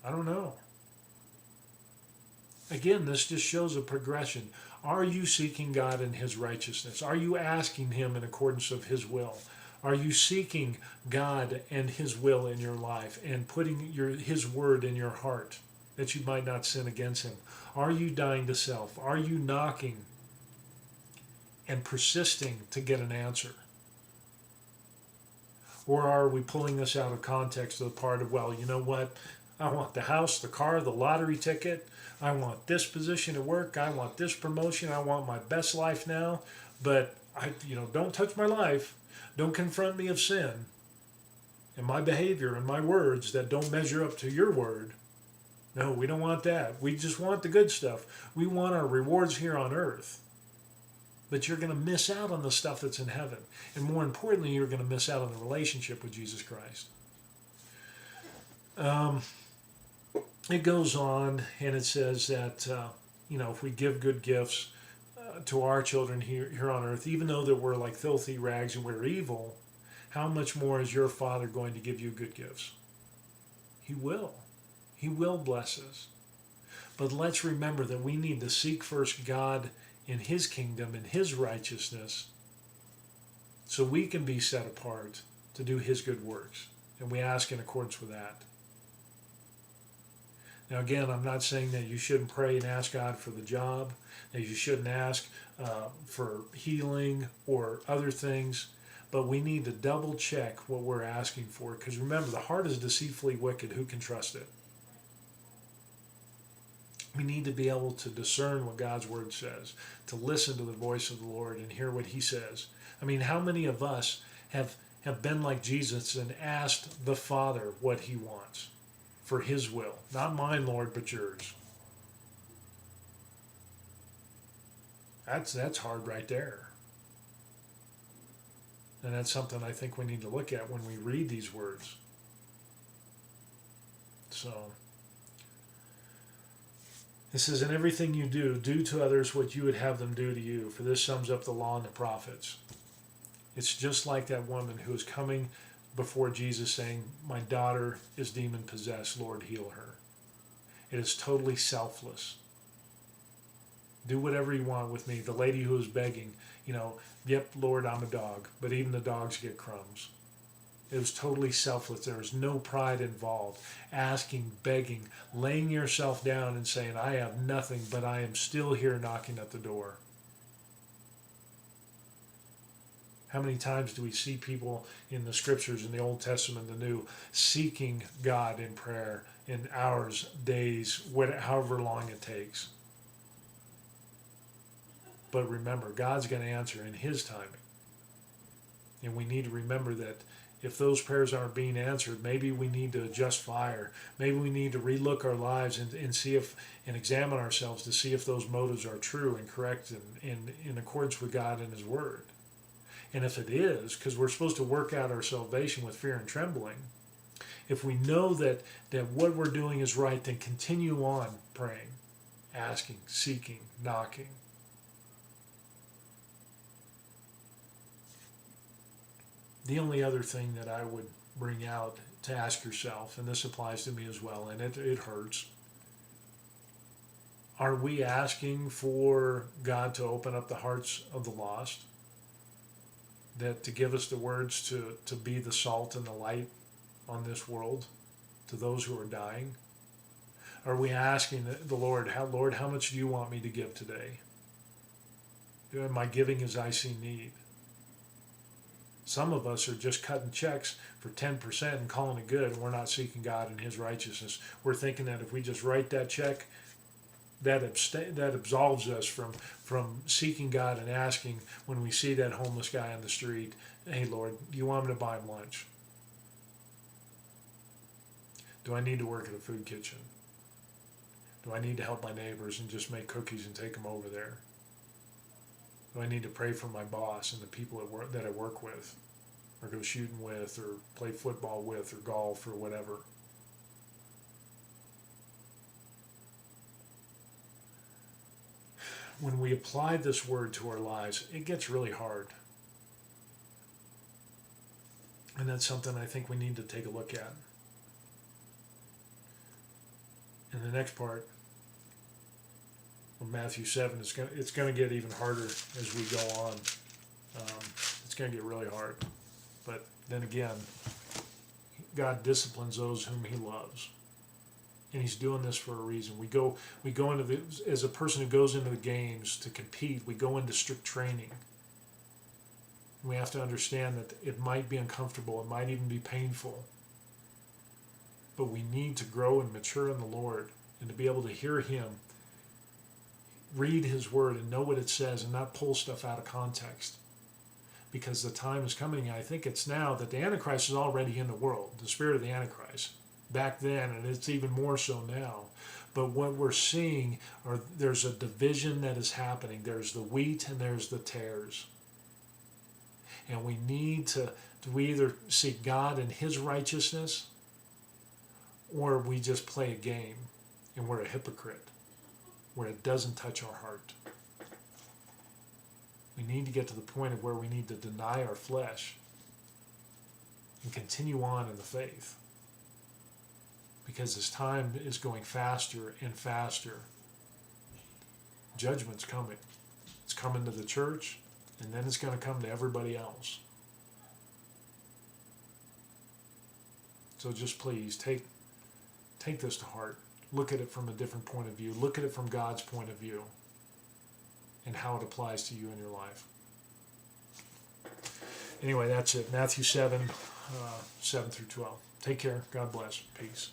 I don't know. Again, this just shows a progression. Are you seeking God in His righteousness? Are you asking Him in accordance of His will? Are you seeking God and His will in your life and putting His word in your heart that you might not sin against Him? Are you dying to self? Are you knocking and persisting to get an answer? Or are we pulling this out of context to the part of, well, you know what? I want the house, the car, the lottery ticket. I want this position at work. I want this promotion. I want my best life now. But don't touch my life. Don't confront me of sin and my behavior and my words that don't measure up to your word. No, we don't want that. We just want the good stuff. We want our rewards here on earth. But you're going to miss out on the stuff that's in heaven. And more importantly, you're going to miss out on the relationship with Jesus Christ. It goes on and it says that, if we give good gifts to our children here on earth, even though that we're like filthy rags and we're evil, how much more is your Father going to give you good gifts? He will. He will bless us. But let's remember that we need to seek first God in His kingdom and His righteousness so we can be set apart to do His good works. And we ask in accordance with that. Now, again, I'm not saying that you shouldn't pray and ask God for the job, that you shouldn't ask for healing or other things, but we need to double check what we're asking for. Because remember, the heart is deceitfully wicked. Who can trust it? We need to be able to discern what God's word says, to listen to the voice of the Lord and hear what He says. I mean, how many of us have been like Jesus and asked the Father what He wants for His will? Not mine, Lord, but yours. That's hard right there. And that's something I think we need to look at when we read these words. So, it says, in everything you do, do to others what you would have them do to you, for this sums up the law and the prophets. It's just like that woman who is coming before Jesus saying, my daughter is demon possessed, Lord, heal her. It is totally selfless. Do whatever you want with me. The lady who is begging, yep, Lord, I'm a dog, but even the dogs get crumbs. It was totally selfless. There was no pride involved. Asking, begging, laying yourself down and saying, I have nothing, but I am still here knocking at the door. How many times do we see people in the scriptures, in the Old Testament, the New, seeking God in prayer in hours, days, however long it takes? But remember, God's going to answer in His timing. And we need to remember that if those prayers aren't being answered, maybe we need to adjust fire. Maybe we need to relook our lives and see if, and examine ourselves to see if those motives are true and correct and in accordance with God and His Word. And if it is, because we're supposed to work out our salvation with fear and trembling, if we know that what we're doing is right, then continue on praying, asking, seeking, knocking. The only other thing that I would bring out to ask yourself, and this applies to me as well, and it hurts, are we asking for God to open up the hearts of the lost? That to give us the words to be the salt and the light on this world to those who are dying? Are we asking the Lord, how much do you want me to give today? Am I giving as I see need? Some of us are just cutting checks for 10% and calling it good, and we're not seeking God and His righteousness. We're thinking that if we just write that check, that absolves us from seeking God and asking when we see that homeless guy on the street, hey, Lord, do you want me to buy him lunch? Do I need to work at a food kitchen? Do I need to help my neighbors and just make cookies and take them over there? Do I need to pray for my boss and the people that I work with, or go shooting with, or play football with, or golf, or whatever? When we apply this word to our lives, it gets really hard. And that's something I think we need to take a look at. And the next part of Matthew 7 is it's going to get even harder as we go on. It's going to get really hard. But then again, God disciplines those whom He loves, and He's doing this for a reason. We go into as a person who goes into the games to compete. We go into strict training. We have to understand that it might be uncomfortable. It might even be painful. But we need to grow and mature in the Lord, and to be able to hear Him, read His Word, and know what it says, and not pull stuff out of context. Because the time is coming, I think it's now, that the Antichrist is already in the world, the spirit of the Antichrist, back then, and it's even more so now. But what we're seeing, there's a division that is happening. There's the wheat and there's the tares. And we need to we either seek God and His righteousness, or we just play a game and we're a hypocrite, where it doesn't touch our heart. We need to get to the point of where we need to deny our flesh and continue on in the faith. Because as time is going faster and faster, judgment's coming. It's coming to the church, and then it's going to come to everybody else. So just please take this to heart. Look at it from a different point of view. Look at it from God's point of view, and how it applies to you in your life. Anyway, that's it. Matthew 7, 7 through 12. Take care. God bless. Peace.